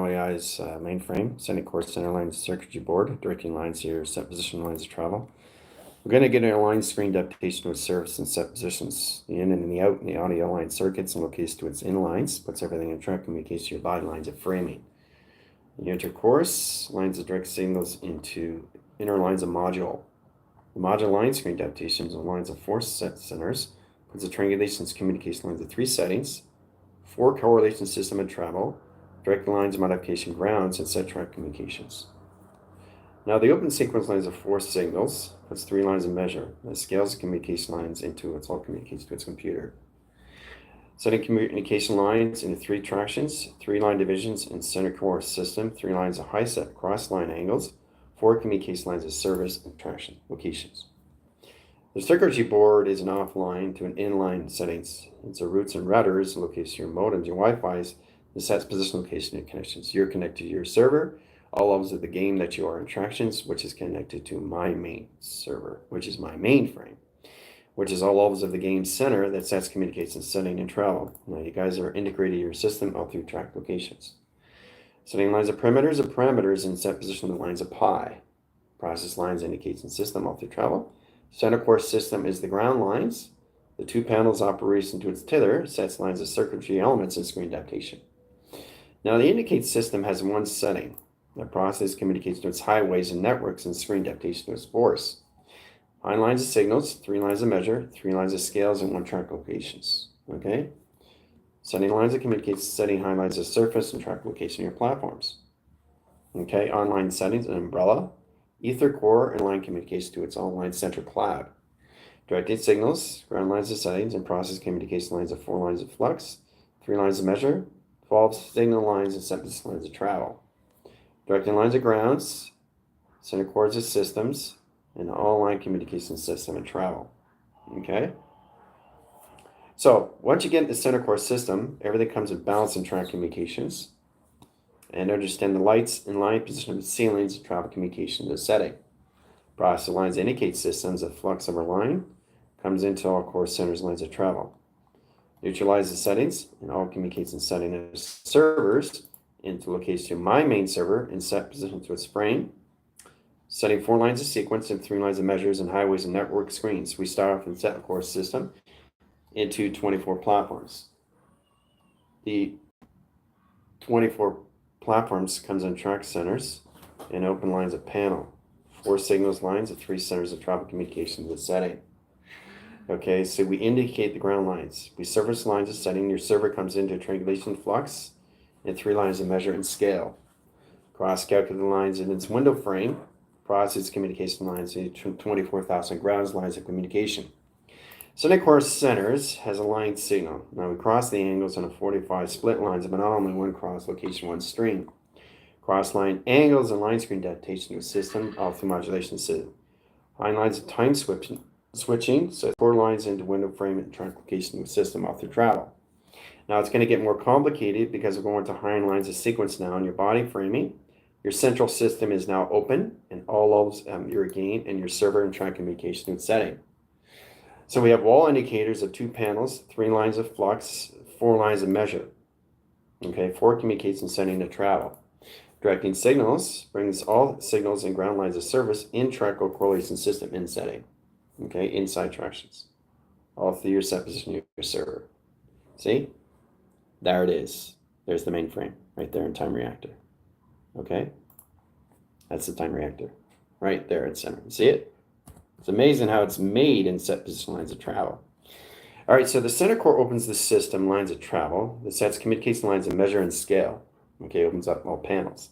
OAI's mainframe, sending core center lines to circuitry board, directing lines to your set position lines of travel. We're going to get an align screen adaptation with service and set positions, the in and the out, and the audio line circuits, and locates to its in lines, puts everything in track, communicates to your body lines of framing. You enter course, lines of direct signals into inner lines of module. The module line screen adaptations and lines of 4 set centers, puts the triangulations communication lines of 3 settings, 4 correlation system and travel, direct lines of modification grounds, and set track communications. Now the open sequence lines of 4 signals, puts 3 lines of measure, that scales the communication lines into its all communicates to its computer. Setting communication lines into 3 tractions, 3 line divisions, and center core system, 3 lines of high set cross line angles, 4 communication lines of service and traction locations. The circuitry board is an offline to an inline settings. It's a routes and routers, locates your modems, your Wi-Fi's, the sets position location and connections. You're connected to your server, all levels of the game that you are in tractions, which is connected to my main server, which is my mainframe, which is all levels of the game center that sets communicates and setting and travel. Now you guys are integrated your system all through track locations. Setting lines of parameters and set position the lines of pi. Process lines indicates in system all through travel. Center core system is the ground lines. The 2 panels operates into its tether, sets lines of circuitry elements and screen adaptation. Now the indicate system has 1 setting. The process communicates to its highways and networks and screen adaptation to its force. High lines of signals, 3 lines of measure, 3 lines of scales, and 1 track locations. Okay? Setting lines that communicates setting high lines of surface and track location of your platforms. Okay, online settings, an umbrella, ether core, and line communicates to its online center cloud. Directed signals, ground lines of settings, and process communication lines of 4 lines of flux, 3 lines of measure, 12 signal lines, and set position lines of travel. Directing lines of grounds, center cores of systems, and all line communication system and travel. Okay? So once you get the center core system, everything comes with balance and track communications. And understand the lights and line position of the ceilings and travel communication to the setting. Process lines indicate systems of flux of our line, comes into all core centers lines of travel. Neutralize the settings and all communicates and setting of servers into location to my main server and set position to its frame. Setting 4 lines of sequence and 3 lines of measures and highways and network screens. We start off and set the core system into 24 platforms. The 24 platforms comes in track centers and open lines of panel. 4 signals lines and 3 centers of travel communication to the setting. Okay, so we indicate the ground lines. We service lines of setting. Your server comes into triangulation flux and 3 lines of measure and scale. Cross calculate lines in its window frame. Process communication lines into 24,000 grounds lines of communication. Center core centers has a line signal. Now we cross the angles on a 45 split lines of anomaly, 1 cross location, 1 stream. Cross line angles and line screen adaptation to a system, all through modulation system. Line lines of time switching, so 4 lines into window frame and track location to a system, all through travel. Now it's going to get more complicated because we're going to high lines of sequence now in your body framing. Your central system is now open and all levels your gain and your server and track communication to its setting. So we have wall indicators of 2 panels, 3 lines of flux, 4 lines of measure. Okay, 4 communicates and setting to travel. Directing signals brings all signals and ground lines of service in track or correlation system in setting. Okay, inside tractions. All through your set position of your server. See? There it is. There's the mainframe right there in time reactor. Okay? That's the time reactor. Right there in center. See it? It's amazing how it's made in set position lines of travel. All right, so the center core opens the system lines of travel. The sets communication lines of measure and scale. Okay, opens up all panels.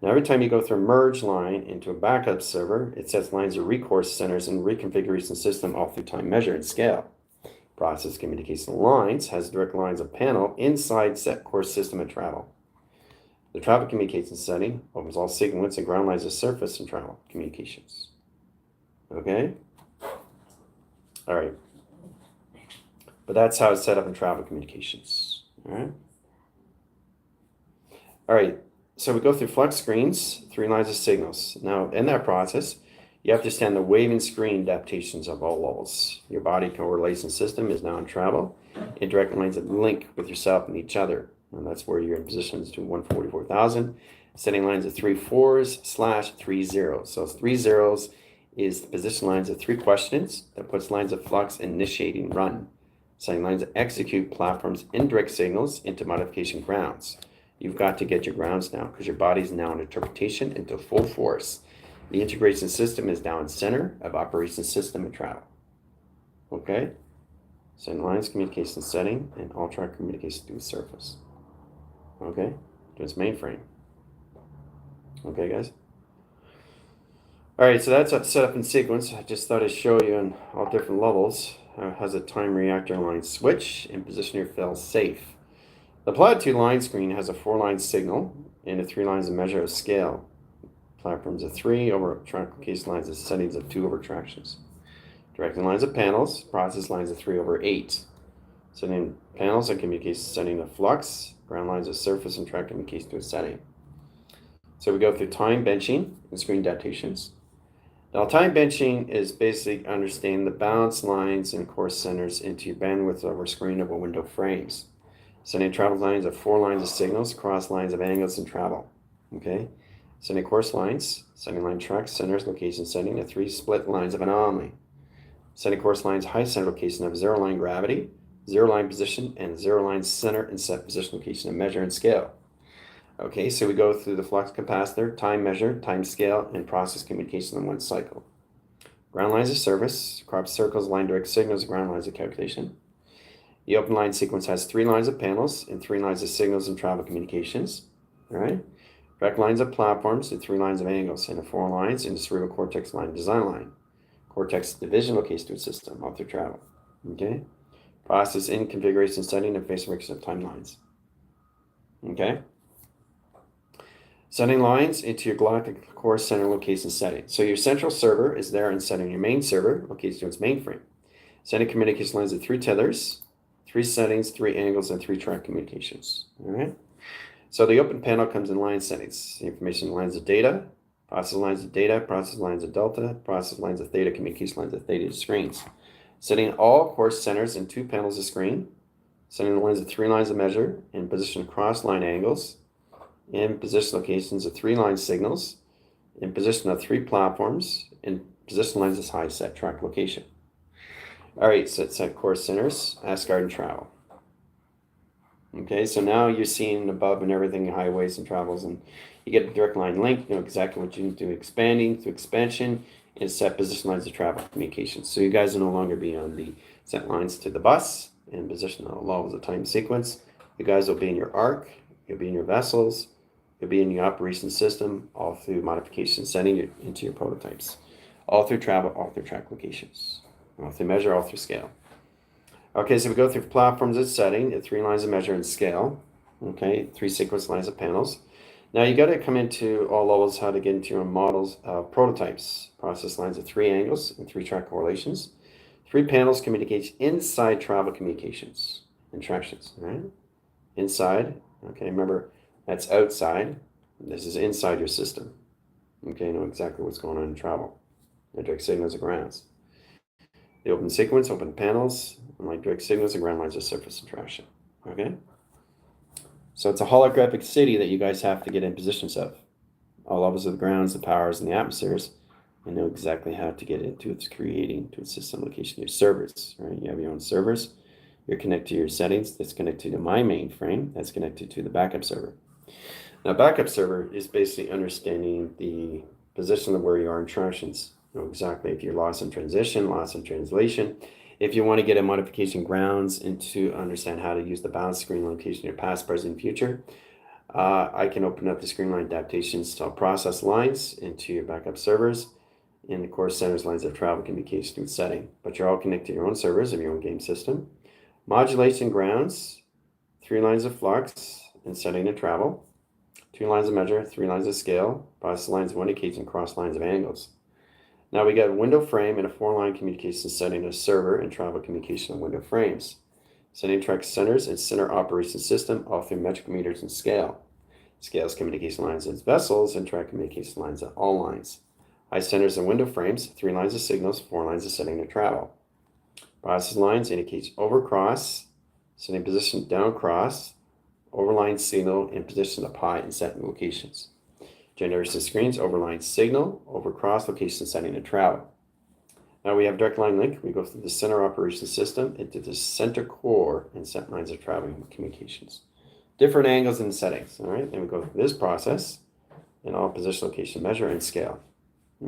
Now every time you go through a merge line into a backup server, it sets lines of recourse centers and reconfiguration system all through time measure and scale. Process communication lines has direct lines of panel inside set core system and travel. The travel communication setting opens all sequence and ground lines of surface and travel communications. Okay? All right. But that's how it's set up in travel communications. All right? All right. So we go through flux screens, 3 lines of signals. Now, in that process, you have to stand the waving screen adaptations of all levels. Your body correlation system is now in travel. Indirect lines of link with yourself and each other. And that's where you're in positions to 144,000. Setting lines of 3 4s / 3 zeros. So 3 zeros is the position lines of 3 questions that puts lines of flux initiating run. Setting lines of execute platforms indirect signals into modification grounds. You've got to get your grounds now because your body's now in interpretation into full force. The integration system is now in center of operation system and travel. Okay? Setting lines, communication setting, and all track communication through the surface. Okay? To its mainframe. Okay, guys? All right, so that's set up in sequence. I just thought I'd show you on all different levels. Has a time reactor line switch and position your fail safe. The applied to line screen has a 4-line signal and a 3 lines of measure of scale. Platforms of 3 over track case lines of settings of 2 over tractions. Directing lines of panels, process lines of 3 over 8. Setting panels and communication setting of flux, ground lines of surface and track communication to a setting. So we go through time benching and screen adaptations. Now, time benching is basically understanding the balance lines and course centers into your bandwidth over screen of a window frames. Setting travel lines of 4 lines of signals, cross lines of angles and travel. Okay? Setting course lines, setting line track centers, location setting of 3 split lines of anomaly. Setting course lines, high center location of 0 line gravity, 0 line position, and 0 line center and set position location of measure and scale. Okay, so we go through the flux capacitor, time measure, time scale, and process communication in one cycle. Ground lines of service, crop circles, line direct signals, ground lines of calculation. The open line sequence has 3 lines of panels and 3 lines of signals and travel communications. All right. Direct lines of platforms and 3 lines of angles, and 4 lines in the cerebral cortex line design line. Cortex division location to a system, all through travel. Okay. Process in configuration setting and phase direction of timelines. Okay. Setting lines into your galactic core center location setting. So your central server is there and setting your main server located to its mainframe. Setting communication lines of 3 tethers, 3 settings, 3 angles, and 3 track communications. All right. So the open panel comes in line settings. The information lines of data, process lines of data, process lines of delta, process lines of theta, communication lines of theta screens. Setting all course centers in 2 panels of screen. Setting the lines of 3 lines of measure and position cross line angles. In position locations of 3 line signals, in position of 3 platforms, in position lines of high set track location. All right, set course centers, Asgard and travel. Okay, so now you're seeing above and everything, highways and travels, and you get a direct line link, you know exactly what you need to do, expanding to expansion, and set position lines of travel communications. So you guys will no longer be on the set lines to the bus and position levels of time sequence. You guys will be in your arc, you'll be in your vessels, you'll be in your operation system, all through modification setting into your prototypes, all through travel, all through track locations, all through measure, all through scale. Okay, so we go through platforms and setting, the 3 lines of measure and scale. Okay, 3 sequence lines of panels. Now you got to come into all levels how to get into your models of prototypes. Process lines of 3 angles and 3 track correlations. 3 panels communicates inside travel communications and tractions. Right? Inside. Okay, remember that's outside. This is inside your system. Okay, know exactly what's going on in travel. The direct signals and grounds. The open sequence, open panels, and like direct signals and ground lines of surface and traction. Okay? So it's a holographic city that you guys have to get in positions of. All levels of the grounds, the powers, and the atmospheres, and know exactly how to get into its creating to its system location, your servers. Right? You have your own servers. You're connected to your settings. That's connected to my mainframe. That's connected to the backup server. Now, backup server is basically understanding the position of where you are in tractions. You know exactly if you're lost in transition, lost in translation. If you want to get a modification grounds and to understand how to use the balance screen location, your past, present, future, I can open up the screen line adaptations to process lines into your backup servers, and of course, centers lines of travel communication and setting. But you're all connected to your own servers of your own game system. Modulation grounds, 3 lines of flux and setting and travel, 2 lines of measure, 3 lines of scale, process lines of indicates and cross lines of angles. Now we got a window frame and a 4-line communication setting of server and travel communication of window frames. Setting track centers and center operation system all through metric meters and scale. Scales communication lines as vessels and track communication lines at all lines. High centers and window frames, 3 lines of signals, 4 lines of setting of travel. Process lines indicates overcross, setting position down cross, overline signal in position of pi and set locations. Generation screens, overline signal, over cross location setting and travel. Now we have direct line link. We go through the center operation system into the center core and set lines of traveling communications. Different angles and settings, all right? Then we go through this process and all position, location, measure, and scale,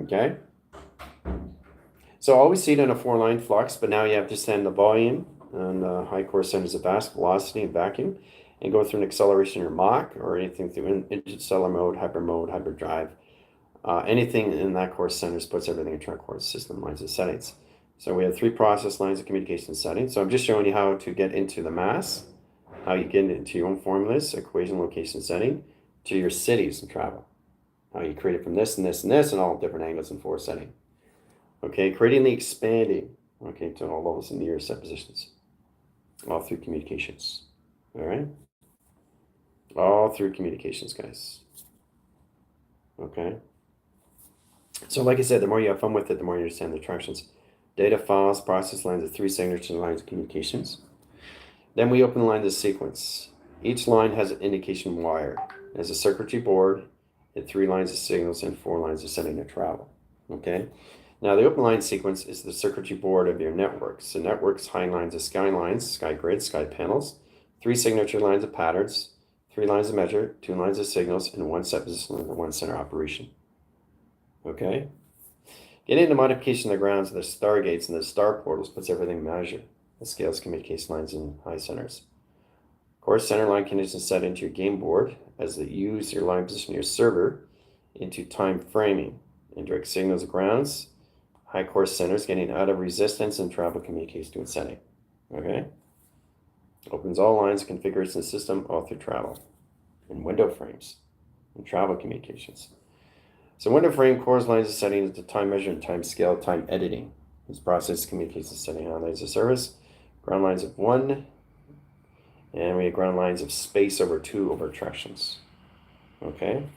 okay? So always see it in a 4-line flux, but now you have to send the volume and high core centers of mass, velocity, and vacuum, and go through an acceleration or Mach, or anything through interstellar mode, hyperdrive. Anything in that core centers puts everything into our core system lines of settings. So we have 3 process lines of communication settings. So I'm just showing you how to get into the mass, how you get into your own formulas, equation, location, setting, to your cities and travel. How you create it from this and this and this and all different angles and force setting. Okay, creating the expanding, okay, to all levels in the near set positions. All through communications. All right? All through communications, guys. Okay? So like I said, the more you have fun with it, the more you understand the attractions. Data files, process lines of 3 signature lines of communications. Then we open the line of sequence. Each line has an indication wire. It has a circuitry board and 3 lines of signals and 4 lines of setting to travel. Okay? Now the open line sequence is the circuitry board of your network. So networks, high lines of sky lines, sky grids, sky panels, 3 signature lines of patterns, 3 lines of measure, 2 lines of signals, and 1 set position and 1 center operation. Okay? Getting into modification of the grounds of the stargates and the star portals puts everything in measure. The scales, communication lines, and high centers. Of course, center line conditions set into your game board as they use your line position of your server into time framing. Indirect signals of grounds, high core centers getting out of resistance and travel communication to its setting. Okay? Opens all lines, configures the system all through travel. And window frames and travel communications. So window frame cores lines of setting into time measure and time scale, time editing. This process communicates the setting on lines of service, ground lines of 1, and we have ground lines of space over 2 over attractions. Okay?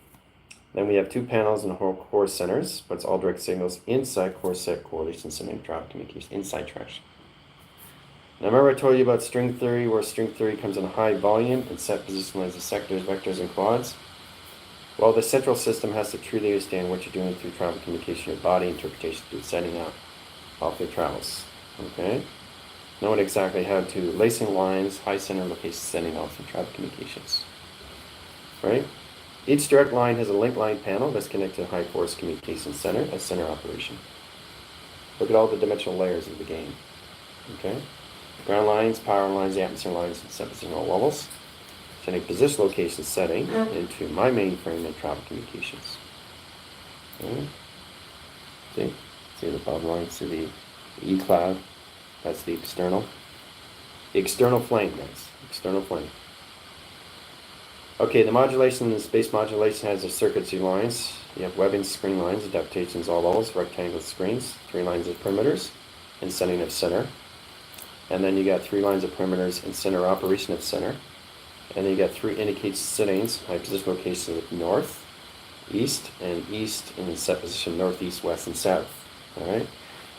Then we have 2 panels and whole core centers, but it's all direct signals inside core set correlation sending travel communication inside traction. Now remember I told you about string theory, where string theory comes in high volume and set position lines of sectors, vectors, and quads. Well, the central system has to truly understand what you're doing through travel communication, your body interpretation through setting out all through travels. Okay? Knowing exactly how to lacing lines, high center location, setting off through travel communications. Right? Each direct line has a link line panel that's connected to high force communication center, a center operation. Look at all the dimensional layers of the game. Okay? Ground lines, power lines, atmosphere lines, and set position all levels. Sending position location setting into my mainframe and travel communications. Okay. See the bottom line, see the E cloud. That's the external. The external flame, guys. External flame. Okay, the modulation, the space modulation has the circuitry lines. You have webbing screen lines, adaptations all levels, rectangle screens, 3 lines of perimeters, and setting of center. And then you got 3 lines of perimeters and center operation of center. And then you got 3 indicate settings, high position locations of north, east, and set position northeast, west, and south. Alright?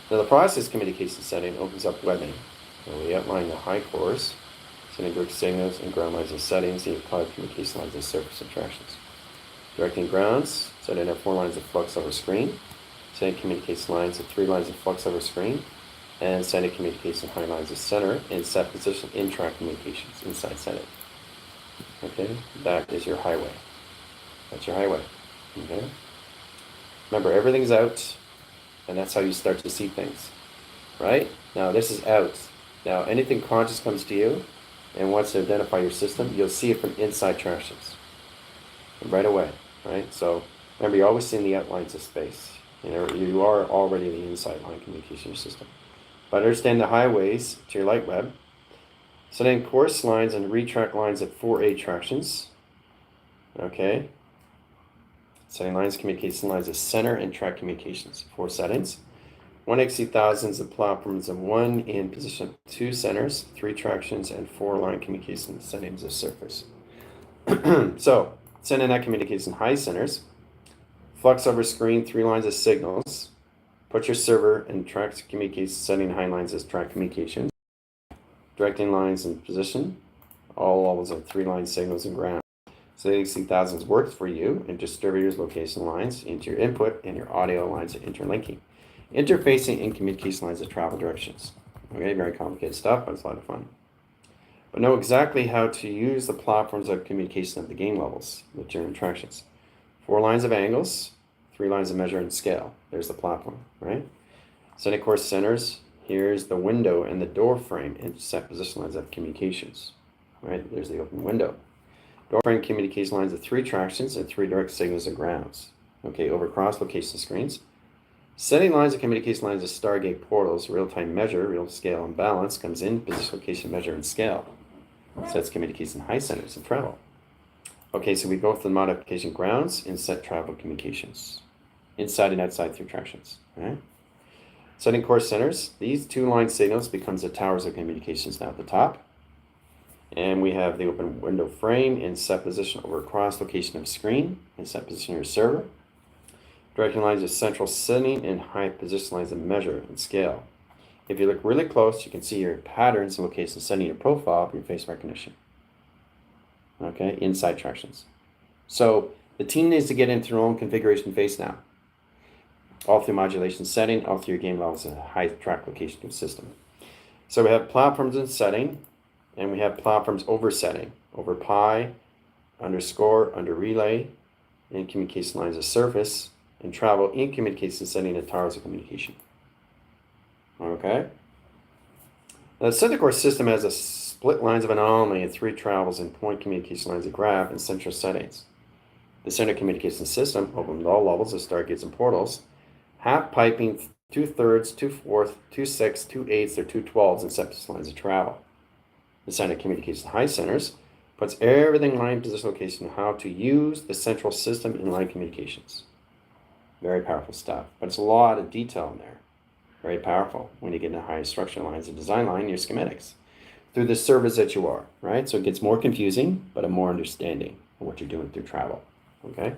Now the process communication setting opens up webbing. And we outline the high cores, sending direct signals and ground lines of settings, and applied communication lines of surface attractions. Directing grounds, setting up 4 lines of flux over screen, sending communication lines of 3 lines of flux over screen, and sending communication high lines of center and set position in-track communications inside setting. Okay, that is your highway. That's your highway. Okay. Remember, everything's out, and that's how you start to see things. Right? Now, this is out. Now, anything conscious comes to you and wants to identify your system, you'll see it from inside tractions. Right away. Right? So, remember, you're always seeing the outlines of space. You are already the inside line communication system. But understand the highways to your light web. Setting course lines and retract lines at 4A tractions. Okay. Setting lines, communication lines of center and track communications. 4 settings. 1 XC thousands of platforms of 1 in position 2 centers, 3 tractions, and 4 line communication settings of surface. So, sending that communication high centers. Flux over screen, 3 lines of signals. Put your server and track communication setting high lines as track communications. Directing lines in position, All levels of 3-line signals and ground. So AC1000 works for you and distributors location lines into your input and your audio lines of interlinking. Interfacing and communication lines of travel directions. Okay, very complicated stuff, but it's a lot of fun. But know exactly how to use the platforms of communication at the game levels with your interactions. 4 lines of angles, 3 lines of measure and scale. There's the platform, right? Center course centers, here's the window and the door frame and set position lines of communications, right? There's the open window. Door frame communication lines of 3 tractions and 3 direct signals and grounds. Okay, over cross location screens. Setting lines of communication lines of Stargate portals, real-time measure, real scale and balance comes in, position, location, measure, and scale. Sets communication high centers and travel. Okay, so we go through the modification grounds and set travel communications. Inside and outside through tractions, right? Setting course centers, these 2 line signals becomes the towers of communications now at the top. And we have the open window frame and set position over cross location of screen and set position of your server. Directing lines of central setting and high position lines of measure and scale. If you look really close, you can see your patterns and location setting your profile for your face recognition. Okay, inside tractions. So the team needs to get into their own configuration face now. All through modulation setting, all through your game levels and high track location system. So we have platforms in setting, and we have platforms over setting, over pi, underscore, under relay, and communication lines of surface, and travel in communication setting and towers of communication. Okay? Now, the center course system has a split lines of anomaly and 3 travels and point communication lines of graph and central settings. The center communication system opens all levels of stargates and portals, half piping 2/3, 2/4, 2/6, 2/8, or 2/12 and set lines of travel. The center communication high centers puts everything line position location how to use the central system in line communications. Very powerful stuff, but it's a lot of detail in there. Very powerful when you get into high instruction lines and design line, your schematics through the service that you are, right? So it gets more confusing, but a more understanding of what you're doing through travel, okay?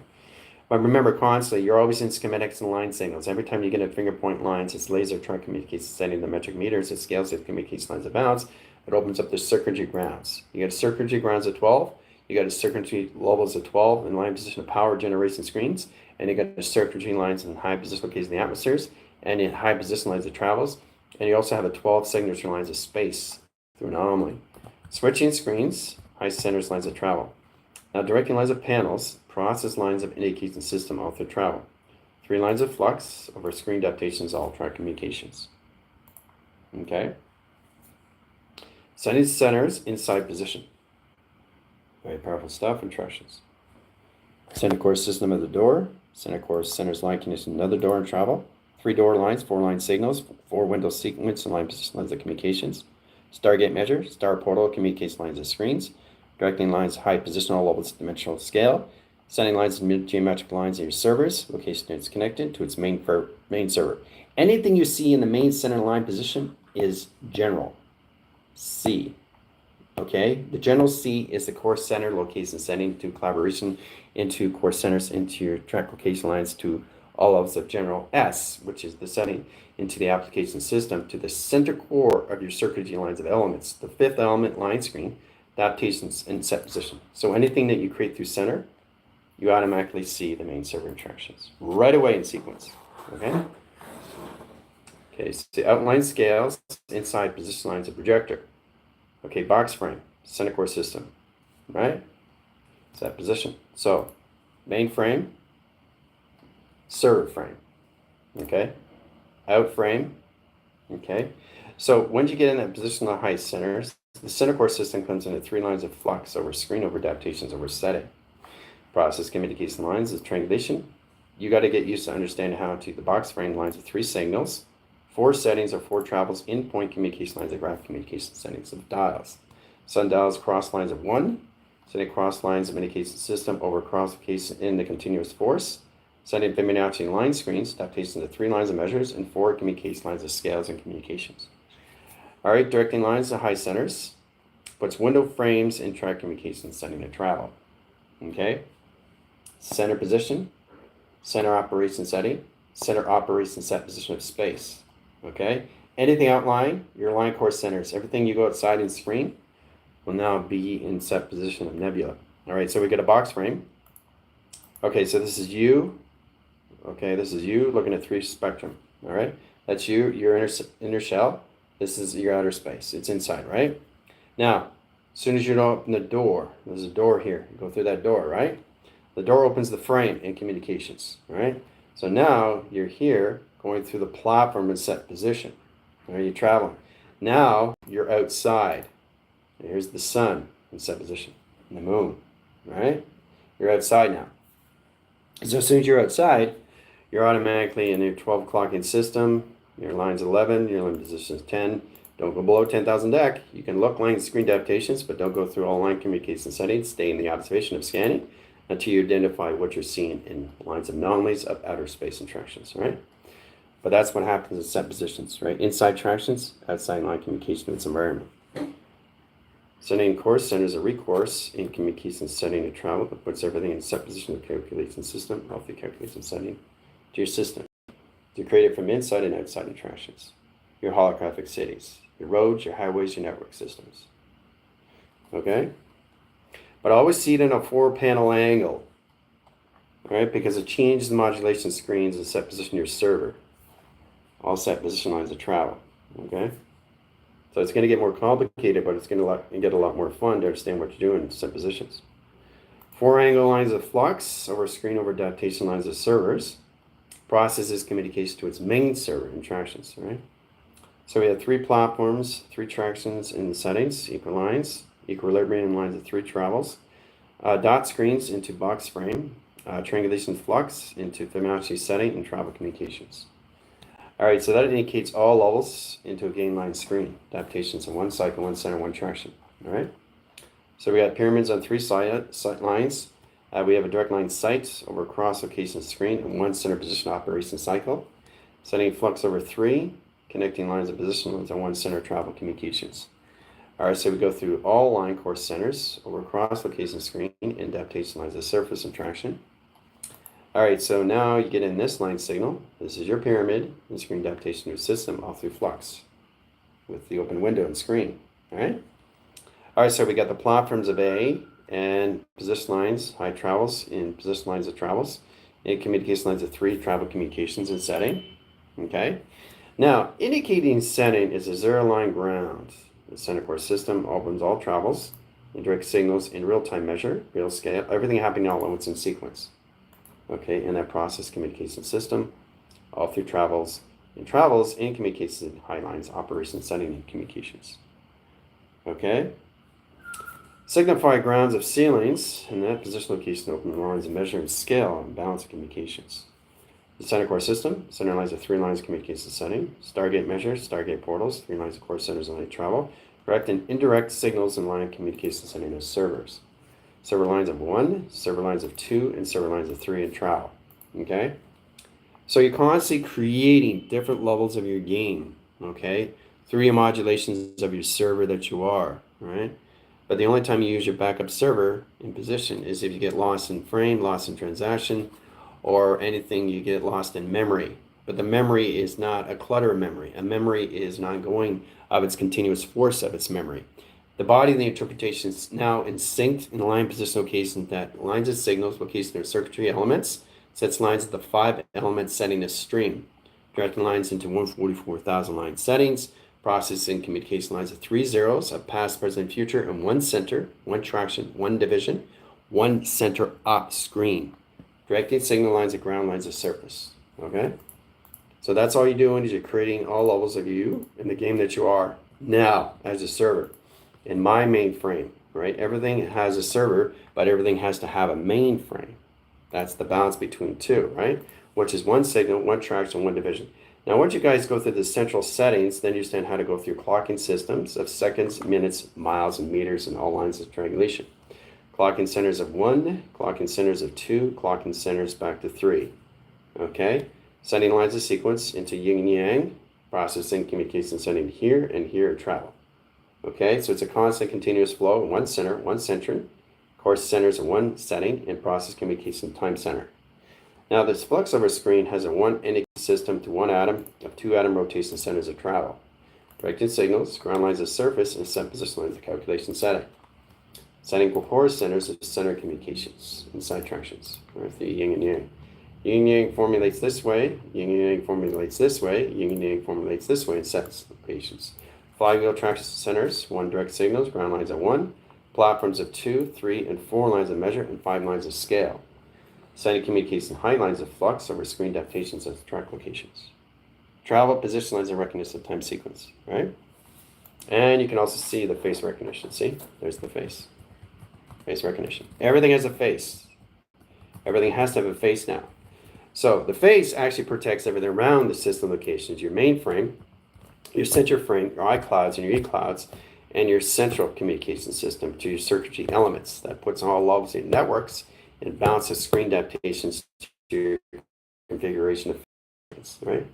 But remember constantly, you're always in schematics and line signals. Every time you get a finger point lines, it's laser track communication setting the metric meters, it scales the communication lines of balance, it opens up the circuitry grounds. You got circuitry grounds of 12, you got a circuitry levels of 12 in line position of power generation screens, and you got the circuitry lines in high position location in the atmospheres, and in high position lines of travels, and you also have the 12 signature lines of space through an anomaly. Switching screens, high centers lines of travel. Now directing lines of panels, process lines of indication system all through travel. 3 lines of flux over screen adaptations, all track communications. Okay? Setting centers inside position. Very powerful stuff, instructions. Center course system of the door. Center course centers line condition another door and travel. 3 door lines, 4 line signals, 4 window sequence and line position lines of communications. Stargate measure, star portal communication lines of screens. Directing lines, high position all levels dimensional scale. Sending lines and geometric lines in your servers. Location it's connected to its main server. Anything you see in the main center line position is general C. Okay, the general C is the core center location setting to collaboration into core centers into your track location lines to all levels of general S, which is the setting into the application system to the center core of your circuitry lines of elements, the 5th element line screen, adaptations and set position. So anything that you create through center, you automatically see the main server interactions right away in sequence. Okay. Okay, so the outline scales inside position lines of projector. Okay, box frame, center core system, right? Set position. So main frame, server frame, okay? Out frame, okay? So when you get in that position of the high centers, the center core system comes into 3 lines of flux over screen, over adaptations, over setting. Process communication lines is triangulation. You got to get used to understanding how to the box frame lines of 3 signals, 4 settings or 4 travels in point communication lines of graph communication settings of dials. Sundials cross lines of 1, setting cross lines of indication system over cross location in the continuous force, setting Fibonacci line screens, adaptations of 3 lines of measures, and 4 communication lines of scales and communications. All right, directing lines to high centers, puts window frames in track communication setting to travel. Okay, center position, center operation setting, center operation set position of space. Okay, anything outline, your line core centers, everything you go outside in screen, will now be in set position of nebula. All right, so we get a box frame. Okay, so this is you. Okay, this is you looking at 3 spectrum. All right, that's you, your inner shell. This is your outer space. It's inside, right? Now, as soon as you open the door, there's a door here. You go through that door, right? The door opens the frame in communications, all right? So now you're here going through the platform in set position. All right, you're traveling. Now you're outside. Here's the sun in set position, and the moon, all right? You're outside now. So as soon as you're outside, you're automatically in your 12 clocking system. Your line's 11, your line position is 10. Don't go below 10,000 deck. You can look line screen adaptations, but don't go through all line communication settings. Stay in the observation of scanning until you identify what you're seeing in lines of anomalies of outer space interactions, right? But that's what happens in set positions, right? Inside tractions, outside line communication with its environment. Setting course centers a recourse in communication setting to travel that puts everything in set position of calculation system, healthy calculation setting to your system. To create it from inside and outside interactions. Your holographic cities, your roads, your highways, your network systems. Okay? But always see it in a 4-panel angle. Right? Because it changes the modulation screens and set position your server. All set position lines of travel. Okay? So it's going to get more complicated, but it's going to get a lot more fun to understand what you're doing in set positions. 4-angle lines of flux over screen over adaptation lines of servers. Processes communication to its main server interactions, right? So we have 3 platforms, 3 tractions in the settings, equal lines, equilibrium lines of 3 travels, dot screens into box frame, triangulation flux into Fibonacci setting and travel communications. All right, so that indicates all levels into a gain line screen. Adaptations in 1 cycle, 1 center, 1 traction. All right. So we got pyramids on 3 side lines. We have a direct line sight over cross location screen and 1 center position operation cycle. Setting flux over 3, connecting lines of position lines on 1 center travel communications. All right, so we go through all line course centers over cross location screen and adaptation lines of surface and traction. All right, so now you get in this line signal. This is your pyramid and screen adaptation to your system all through flux with the open window and screen. All right. All right, so we got the platforms of A and position lines, high travels in position lines of travels, and communication lines of 3 travel communications and setting. Okay. Now, indicating setting is a 0 line ground. The center core system opens all travels and direct signals in real-time measure, real scale, everything happening all at once in sequence. Okay, and that process communication system, all through travels and communications in high lines, operation setting and communications. Okay. Signify grounds of ceilings, and that position location open lines and measure and scale and balance of communications. The center core system, center lines of 3 lines communication setting, Stargate measures, Stargate portals, 3 lines of core centers and light travel, direct and indirect signals and line of communication setting as servers. Server lines of 1, server lines of 2, and server lines of 3 in travel. Okay? So you're constantly creating different levels of your game, okay? 3 modulations of your server that you are, right? But the only time you use your backup server in position is if you get lost in frame, lost in transaction, or anything you get lost in memory. But the memory is not a clutter memory. A memory is an ongoing of its continuous force of its memory. The body of the interpretation is now in synced in line position location that lines of signals, location of circuitry elements, sets lines at the 5 element setting as stream, directing lines into 144,000 line settings, processing communication lines of 3 zeros of past, present, future, and 1 center, 1 traction, 1 division, 1 center up screen, directing signal lines of ground lines of surface. Okay? So that's all you're doing is you're creating all levels of you in the game that you are now as a server. In my mainframe, right? Everything has a server, but everything has to have a mainframe. That's the balance between 2, right? Which is 1 signal, 1 traction, 1 division. Now, once you guys go through the central settings, then you understand how to go through clocking systems of seconds, minutes, miles, and meters, and all lines of triangulation. Clocking centers of 1, clocking centers of 2, clocking centers back to 3. Okay? Sending lines of sequence into yin and yang, processing communication setting here and here at travel. Okay, so it's a constant continuous flow, 1 center, 1 centron, course centers in 1 setting, and process communication time center. Now this flux over screen has a 1 ending system to 1 atom of 2 atom rotation centers of travel. directing signals, ground lines of surface, and set position lines of calculation setting. Setting core centers of center communications and side tractions, or the yin and yang. Yin and yang formulates this way, yin and yang formulates this way, yin and yang formulates this way in set locations. Flywheel traction centers, 1 direct signals, ground lines of 1, platforms of 2, 3, and 4 lines of measure, and 5 lines of scale. Setting communication high lines of flux over screen adaptations of track locations. Travel position lines of recognition of time sequence, right? And you can also see the face recognition. See, there's the face. Face recognition. Everything has a face. Everything has to have a face now. So the face actually protects everything around the system locations, your mainframe, your center frame, your iClouds and your eClouds, and your central communication system to your circuitry elements that puts all levels in networks and balances screen adaptations to your configuration of things, right?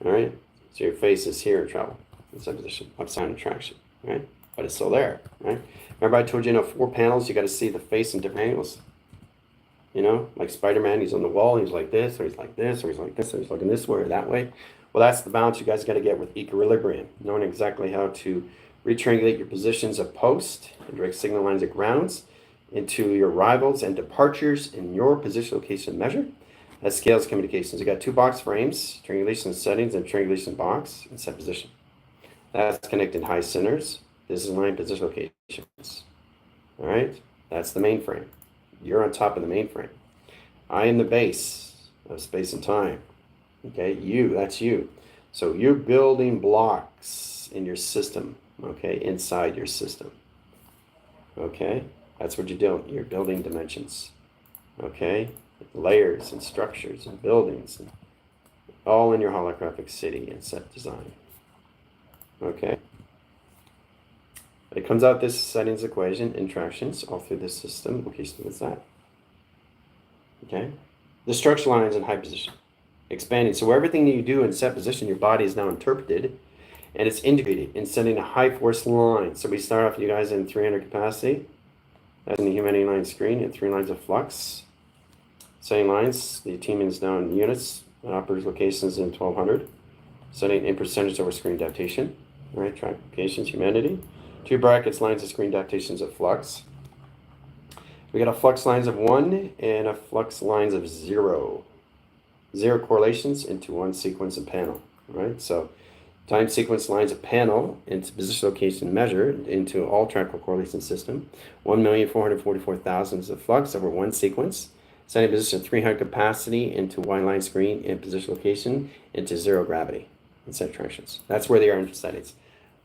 All right, so your face is here in travel, in some position, upside attraction, right? But it's still there, right? Remember I told you, 4 panels, you got to see the face in different angles. Like Spider-Man, he's on the wall, he's like this, or he's like this, or he's like this, or he's looking this way or that way. Well, that's the balance you guys got to get with equilibrium, knowing exactly how to retriangulate your positions of post and direct signal lines of grounds into your arrivals and departures in your position location measure. That scales communications. You got 2 box frames, triangulation settings, and triangulation box and set position. That's connecting high centers. This is line position locations. All right, that's the mainframe. You're on top of the mainframe. I am the base of space and time. Okay, that's you. So you're building blocks in your system, okay, inside your system. Okay, that's what you're doing. You're building dimensions, okay, layers and structures and buildings, and all in your holographic city and set design. Okay. It comes out this settings equation, interactions, all through this system, location with that. Okay. The structure lines in high position, expanding. So everything that you do in set position, your body is now interpreted, and it's integrated in sending a high force line. So we start off, you guys, in 300 capacity. That's in the humanity line screen, and 3 lines of flux. Setting lines, the team is now in units, and operators locations in 1200. Setting in percentage over screen adaptation. All right, track locations, humanity. 2 brackets, lines of screen adaptations of flux. We got a flux lines of 1 and a flux lines of 0. 0 correlations into 1 sequence and panel, right? So time sequence lines of panel into position location measure into all trackable correlation system. 1,444,000 of flux over 1 sequence. Setting position 300 capacity into Y line screen and position location into 0 gravity and set tractions. That's where they are in settings.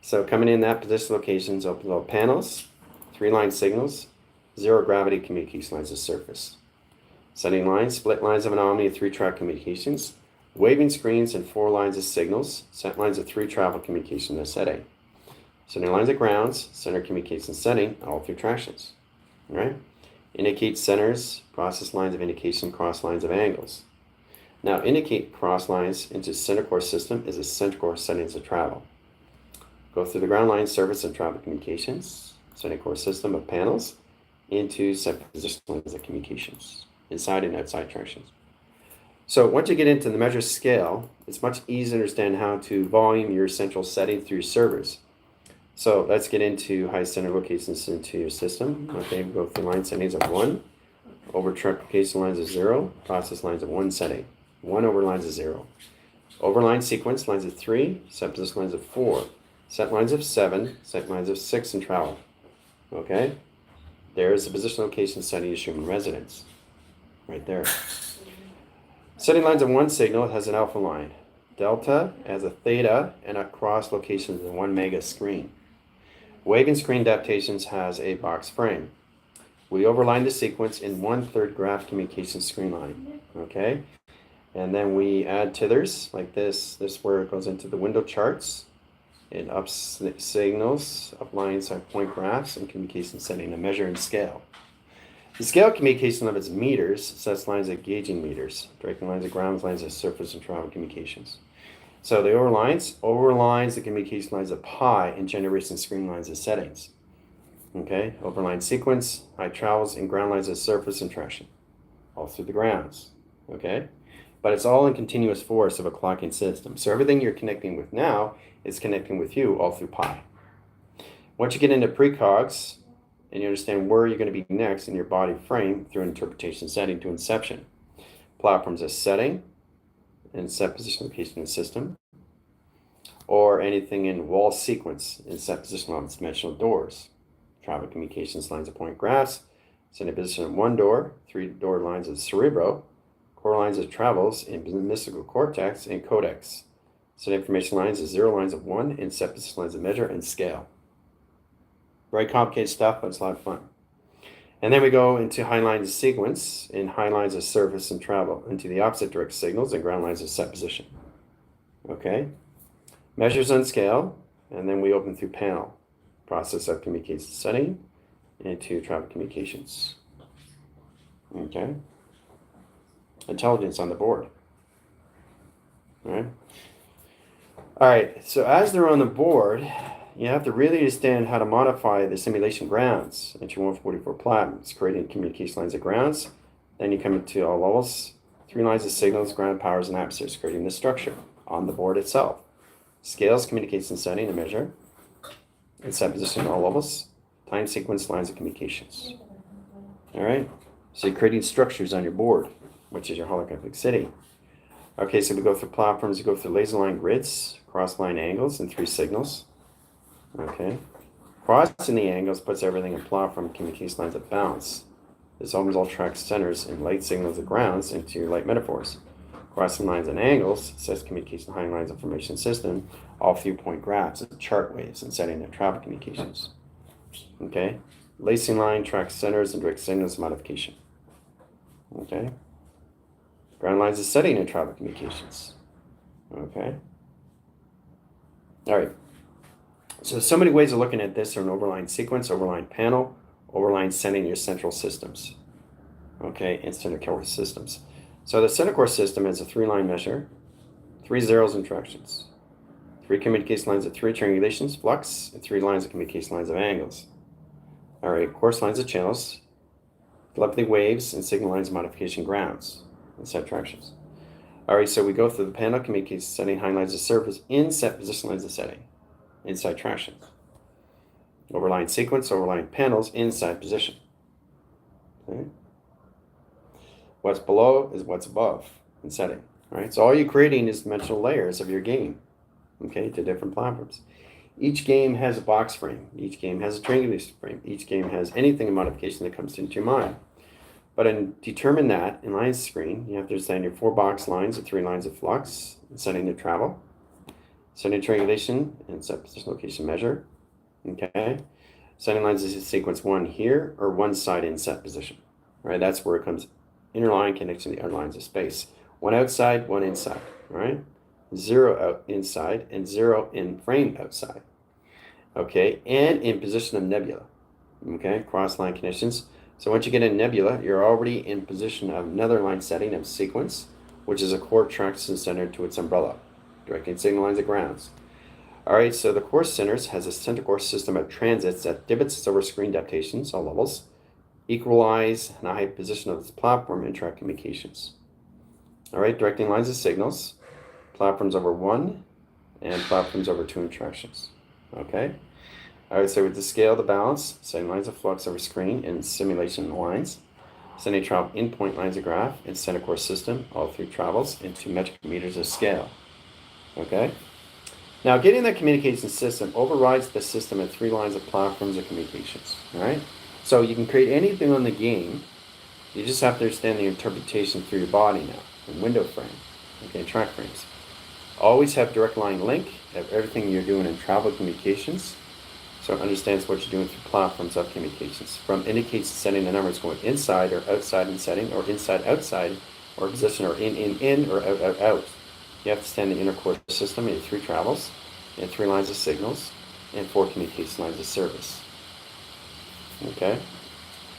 So coming in that position locations, open all panels, 3 line signals, 0 gravity communication lines of surface. Setting lines, split lines of anomaly of 3 track communications, waving screens and 4 lines of signals, set lines of 3 travel communication in setting. Setting lines of grounds, center communication setting, all through tractions. All right? Indicate centers, process lines of indication, cross lines of angles. Now indicate cross lines into center core system is a center core settings of travel. Go through the ground line, surface, and travel communications, center core system of panels, into set position lines of communications, inside and outside tractions. So once you get into the measure scale, it's much easier to understand how to volume your central setting through your servers. So let's get into high center locations into your system. Okay, we go through line settings of 1, over track location lines of 0, process lines of 1 setting, 1 over lines of 0. Over line sequence lines of 3, set position lines of 4. Set lines of 7, set lines of 6 and travel. Okay? There's the position location setting of human residence. Right there. Setting lines of 1 signal has an alpha line. Delta has a theta and a cross location in 1 mega screen. Waving screen adaptations has a box frame. We overline the sequence in 1/3 graph communication screen line. Okay? And then we add tethers like this. This is where it goes into the window charts. It ups signals, uplines our point graphs, and communication setting, a measure and scale. The scale communication of its meters sets lines of gauging meters, directing lines of grounds, lines of surface, and travel communications. So the overlines the communication lines of pi and generation screen lines of settings. Okay, overline sequence, high travels, and ground lines of surface and traction, all through the grounds. Okay, but it's all in continuous force of a clocking system. So everything you're connecting with now is connecting with you all through pi. Once you get into precogs and you understand where you're going to be next in your body frame through interpretation setting to inception, platforms as setting and set position location in the system, or anything in wall sequence in set position on dimensional doors, travel communications lines of point graphs, setting position of one door, 3 door lines of cerebro, core lines of travels in mystical cortex and codex. Set information lines of 0 lines of 1 and set position lines of measure and scale. Very complicated stuff, but it's a lot of fun. And then we go into high lines of sequence and high lines of surface and travel into the opposite direct signals and ground lines of set position. Okay? Measures and scale, and then we open through panel. Process of communication setting into travel communications. Okay? Intelligence on the board. All right, so as they're on the board, you have to really understand how to modify the simulation grounds into 144 platforms, creating communication lines of grounds. Then you come into all levels, 3 lines of signals, ground powers, and atmospheres, creating the structure on the board itself. Scales, communication setting, and measure, and set position at all levels, time sequence, lines of communications. All right, so you're creating structures on your board, which is your holographic city. Okay, so we go through platforms, you go through laser line grids, cross line angles, and 3 signals. Okay, crossing the angles puts everything in platform communication lines of balance. This opens all track centers and light signals of grounds into light metaphors. Crossing lines and angles sets communication high lines information system, all through point graphs and chart waves and setting of travel communications. Okay, lacing line tracks centers and direct signals modification. Okay, ground lines is setting and travel communications. Okay, all right. So many ways of looking at this are an overline sequence, overline panel, overline sending your central systems. Okay, and center core systems. So the center core system is a 3-line measure, 3 zeros and tractions, 3 communication lines of 3 triangulations, flux, and 3 lines of communication lines of angles. All right, coarse lines of channels, telepathy waves, and signal lines of modification grounds, and set tractions. All right, so we go through the panel communication setting, high lines of surface, in set position lines of setting. Inside tractions. Overline sequence, overline panels, inside position. Okay. What's below is what's above in setting. All right. So all you're creating is dimensional layers of your game. Okay, to different platforms. Each game has a box frame. Each game has a triangulation frame. Each game has anything in modification that comes into your mind. But to determine that in line screen, you have to understand your 4 box lines and 3 lines of flux and setting to travel. Setting triangulation and set position location measure. Okay. Setting lines is sequence 1 here or 1 side in set position. Right. That's where it comes inner line connection to the other lines of space. 1 outside, 1 inside. Right. 0 out inside and 0 in frame outside. Okay. And in position of nebula. Okay. Cross line conditions. So once you get in nebula, you're already in position of another line setting of sequence, which is a core traction center to its umbrella. Directing signal lines of grounds. All right, so the core centers has a center core system of transits that divots over screen adaptations, all levels, equalize and high position of this platform and track communications. All right, directing lines of signals, platforms over 1 and platforms over 2 interactions. Okay. All right, so with the scale, the balance, setting lines of flux over screen and simulation lines, sending travel in point lines of graph and center core system, all through travels into metric meters of scale. Okay. Now, getting that communication system overrides the system at 3 lines of platforms of communications. All right. So you can create anything on the game. You just have to understand the interpretation through your body now, and window frame, okay, track frames. Always have direct line link of everything you're doing in travel communications. So it understands what you're doing through platforms of communications. From indicates setting the numbers going inside or outside in setting, or inside outside, or position, or in, or out. You have to stand the inner core system in 3 travels, and 3 lines of signals, and 4 communication lines of service. Okay?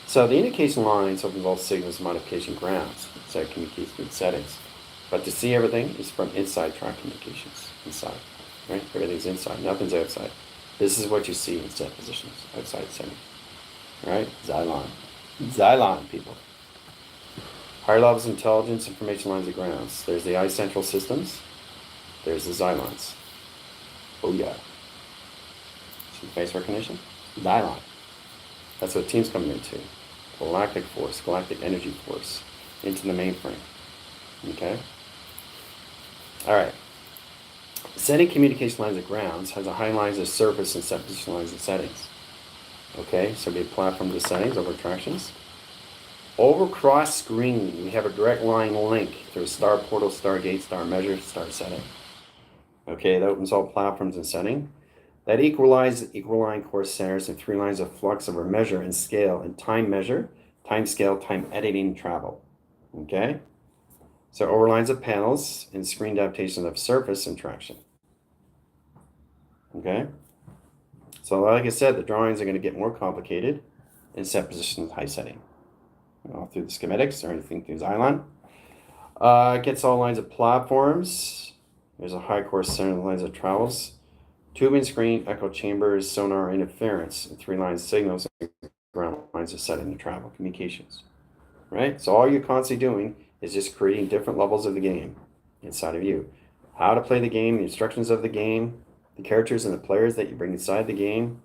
So the indication lines opens all signals and modification grounds, inside communication settings. But to see everything is from inside track communications, inside. Right? Everything's inside, nothing's outside. This is what you see in set positions, outside setting. All right? Xylon. Xylon, people. Higher levels of intelligence, information lines of grounds. There's the I-central systems. There's the Xylons. Oh yeah. See face recognition? Xylon. That's what team's coming into. Galactic force, galactic energy force, into the mainframe. Okay? Alright. Setting communication lines of grounds has a high lines of surface and set position lines of settings. Okay, so we have platform to settings over attractions. Over cross screen, we have a direct line link through star portal, star gate, star measure, star setting. Okay, that opens all platforms and setting. That equalizes equal line course centers and 3 lines of flux over measure and scale and time measure, time scale, time editing, travel. Okay? So over lines of panels and screen adaptation of surface and traction. Okay? So like I said, the drawings are going to get more complicated in set position high setting. All through the schematics or anything through Xylon. It gets all lines of platforms. There's a high course center lines of travels. Tubing, screen, echo chambers, sonar interference, and 3 lines signals, and ground lines of setting and travel communications. Right? So all you're constantly doing is just creating different levels of the game inside of you. How to play the game, the instructions of the game, the characters and the players that you bring inside the game,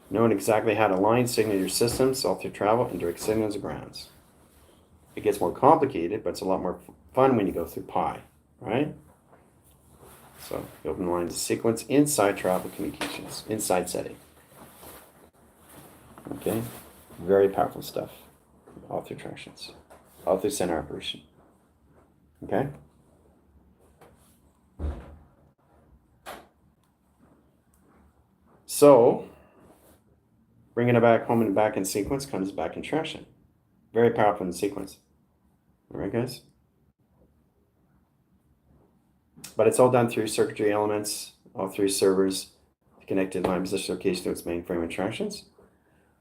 knowing exactly how to line signal your systems all through travel and direct signals and grounds. It gets more complicated, but it's a lot more fun when you go through Pi, right? So you open the lines of sequence inside travel communications, inside setting. Okay, very powerful stuff. All through attractions, all through center operation. Okay. So bringing it back home and back in sequence comes back in traction. Very powerful in sequence. All right, guys? But it's all done through circuitry elements, all 3 servers, connected line position location to its mainframe attractions.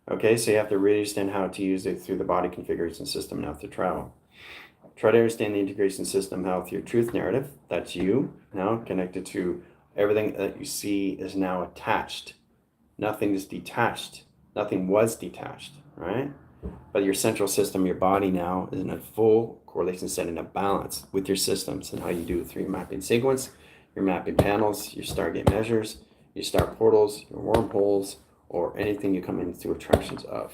Okay, so you have to really understand how to use it through the body configuration system and how to travel. Try to understand the integration system, how through truth narrative, that's you now connected to everything that you see is now attached. Nothing is detached. Nothing was detached, right? But your central system, your body now is in a full correlation setting of balance with your systems and how you do it through your mapping sequence, your mapping panels, your Stargate measures, your star portals, your wormholes, or anything you come into attractions of.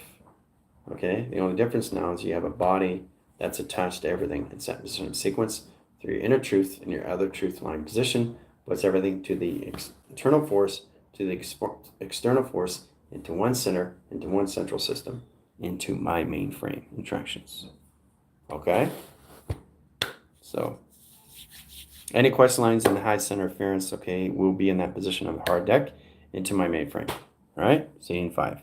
Okay? The only difference now is you have a body that's attached to everything in set position sequence through your inner truth and your other truth line position, puts everything to the internal force, to the external force, into one center, into one central system, into my mainframe attractions. Okay? So, any quest lines in the high center interference, okay, will be in that position of the hard deck into my mainframe. All right? See you in 5.